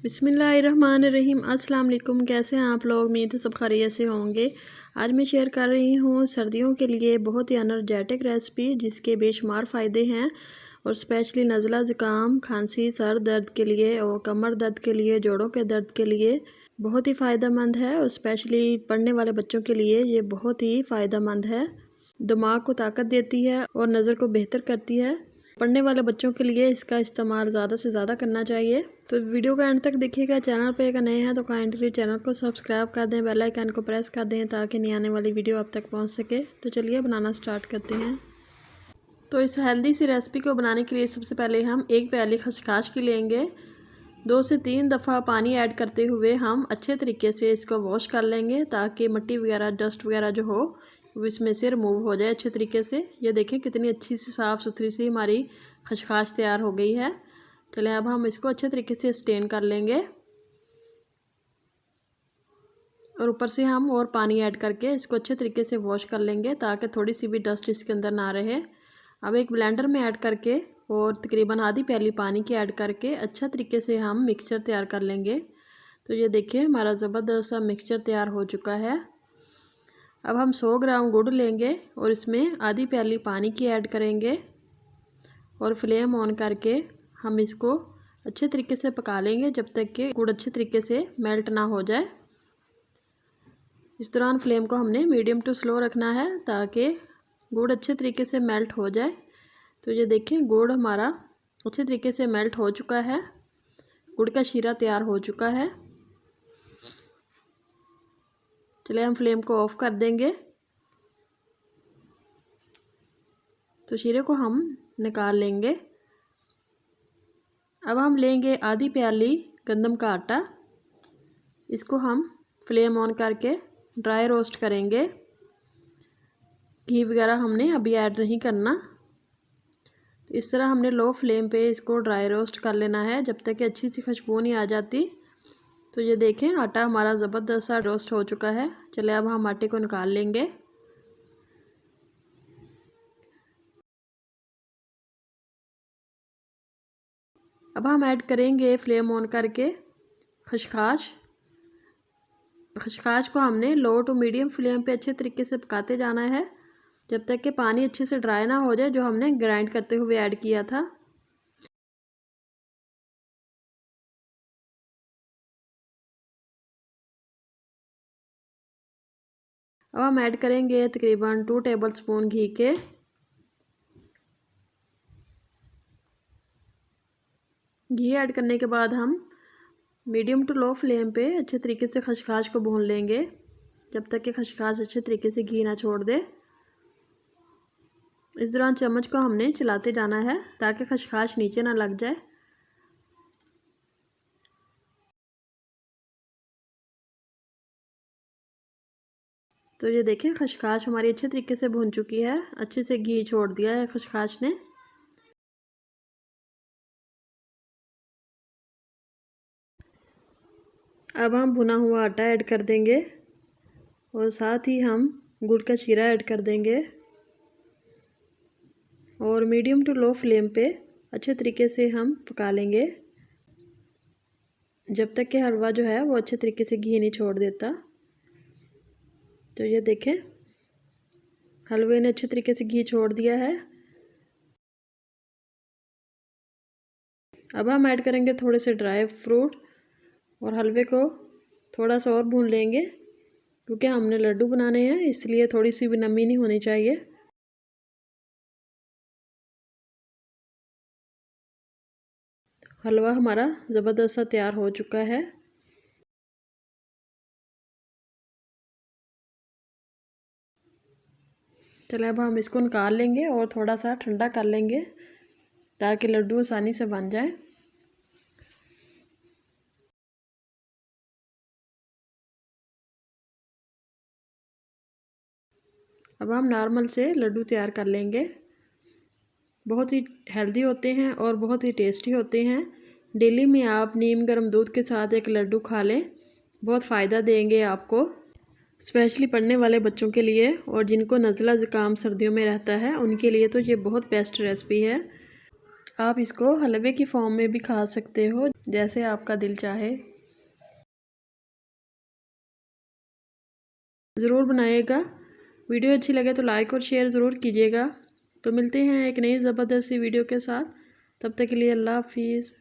बिस्मिल्लाहिर्रहमानिर्रहीम। अस्सलाम वालेकुम। कैसे हैं आप लोग? उम्मीद है सब खैरियत से होंगे। आज मैं शेयर कर रही हूँ सर्दियों के लिए बहुत ही एनर्जेटिक रेसिपी जिसके बेशुमार फ़ायदे हैं और स्पेशली नज़ला ज़ुकाम, खांसी, सर दर्द के लिए और कमर दर्द के लिए, जोड़ों के दर्द के लिए बहुत ही फ़ायदेमंद है और स्पेशली पढ़ने वाले बच्चों के लिए ये बहुत ही फ़ायदेमंद है। दिमाग को ताकत देती है और नज़र को बेहतर करती है। पढ़ने वाले बच्चों के लिए इसका इस्तेमाल ज़्यादा से ज़्यादा करना चाहिए। तो वीडियो का एंड तक देखिएगा। चैनल पे अगर नए हैं तो काइंडली चैनल को सब्सक्राइब कर दें, बेल आइकन को प्रेस कर दें ताकि नई आने वाली वीडियो आप तक पहुंच सके। तो चलिए बनाना स्टार्ट करते हैं। तो इस हेल्दी सी रेसिपी को बनाने के लिए सबसे पहले हम एक प्याली खसखस की लेंगे। 2 से 3 दफ़ा पानी ऐड करते हुए हम अच्छे तरीके से इसको वॉश कर लेंगे ताकि मिट्टी वगैरह, डस्ट वगैरह जो हो वो इसमें से रिमूव हो जाए अच्छे तरीके से। ये देखें कितनी अच्छी सी साफ़ सुथरी सी हमारी खसखस तैयार हो गई है। चलें अब हम इसको अच्छे तरीके से स्टेन कर लेंगे और ऊपर से हम और पानी ऐड करके इसको अच्छे तरीके से वॉश कर लेंगे ताकि थोड़ी सी भी डस्ट इसके अंदर ना रहे। अब एक ब्लेंडर में ऐड करके और तकरीबन आधी प्याली पानी की ऐड करके अच्छा तरीके से हम मिक्सचर तैयार कर लेंगे। तो ये देखिए हमारा ज़बरदस्त सा मिक्सचर तैयार हो चुका है। अब हम 100 ग्राम गुड़ लेंगे और इसमें आधी प्याली पानी की ऐड करेंगे और फ्लेम ऑन करके हम इसको अच्छे तरीके से पका लेंगे जब तक कि गुड़ अच्छे तरीके से मेल्ट ना हो जाए। इस दौरान फ्लेम को हमने मीडियम टू स्लो रखना है ताकि गुड़ अच्छे तरीके से मेल्ट हो जाए। तो ये देखें गुड़ हमारा अच्छे तरीके से मेल्ट हो चुका है, गुड़ का शीरा तैयार हो चुका है। चलिए हम फ्लेम को ऑफ कर देंगे। तो शीरे को हम निकाल लेंगे। अब हम लेंगे आधी प्याली गंदम का आटा। इसको हम फ्लेम ऑन करके ड्राई रोस्ट करेंगे। घी वगैरह हमने अभी ऐड नहीं करना। तो इस तरह हमने लो फ्लेम पे इसको ड्राई रोस्ट कर लेना है जब तक कि अच्छी सी खुशबू नहीं आ जाती। तो ये देखें आटा हमारा ज़बरदस्त सा रोस्ट हो चुका है। चलिए अब हम आटे को निकाल लेंगे। अब हम ऐड करेंगे फ्लेम ऑन करके खसखस। खसखस को हमने लो टू मीडियम फ्लेम पे अच्छे तरीके से पकाते जाना है जब तक कि पानी अच्छे से ड्राई ना हो जाए जो हमने ग्राइंड करते हुए ऐड किया था। अब हम ऐड करेंगे तकरीबन 2 टेबलस्पून घी के। घी ऐड करने के बाद हम मीडियम टू लो फ्लेम पे अच्छे तरीके से खसखस को भून लेंगे जब तक कि खसखस अच्छे तरीके से घी ना छोड़ दे। इस दौरान चम्मच को हमने चलाते जाना है ताकि खसखस नीचे ना लग जाए। तो ये देखें खसखस हमारी अच्छे तरीके से भून चुकी है, अच्छे से घी छोड़ दिया है खसखस ने। अब हम भुना हुआ आटा ऐड कर देंगे और साथ ही हम गुड़ का शीरा ऐड कर देंगे और मीडियम टू लो फ्लेम पे अच्छे तरीके से हम पका लेंगे जब तक कि हलवा जो है वो अच्छे तरीके से घी नहीं छोड़ देता। तो ये देखें हलवे ने अच्छे तरीके से घी छोड़ दिया है। अब हम ऐड करेंगे थोड़े से ड्राई फ्रूट और हलवे को थोड़ा सा और भून लेंगे क्योंकि हमने लड्डू बनाने हैं इसलिए थोड़ी सी भी नमी नहीं होनी चाहिए। हलवा हमारा ज़बरदस्त सा तैयार हो चुका है। चलिए अब हम इसको निकाल लेंगे और थोड़ा सा ठंडा कर लेंगे ताकि लड्डू आसानी से बन जाए। अब हम नॉर्मल से लड्डू तैयार कर लेंगे। बहुत ही हेल्दी होते हैं और बहुत ही टेस्टी होते हैं। डेली में आप नीम गर्म दूध के साथ एक लड्डू खा लें, बहुत फ़ायदा देंगे आपको, स्पेशली पढ़ने वाले बच्चों के लिए और जिनको नज़ला ज़ुकाम सर्दियों में रहता है उनके लिए तो ये बहुत बेस्ट रेसिपी है। आप इसको हलवे की फॉर्म में भी खा सकते हो, जैसे आपका दिल चाहे। ज़रूर बनाइएगा। वीडियो अच्छी लगे तो लाइक और शेयर ज़रूर कीजिएगा। तो मिलते हैं एक नई ज़बरदस्त सी वीडियो के साथ। तब तक के लिए अल्लाह हाफिज़।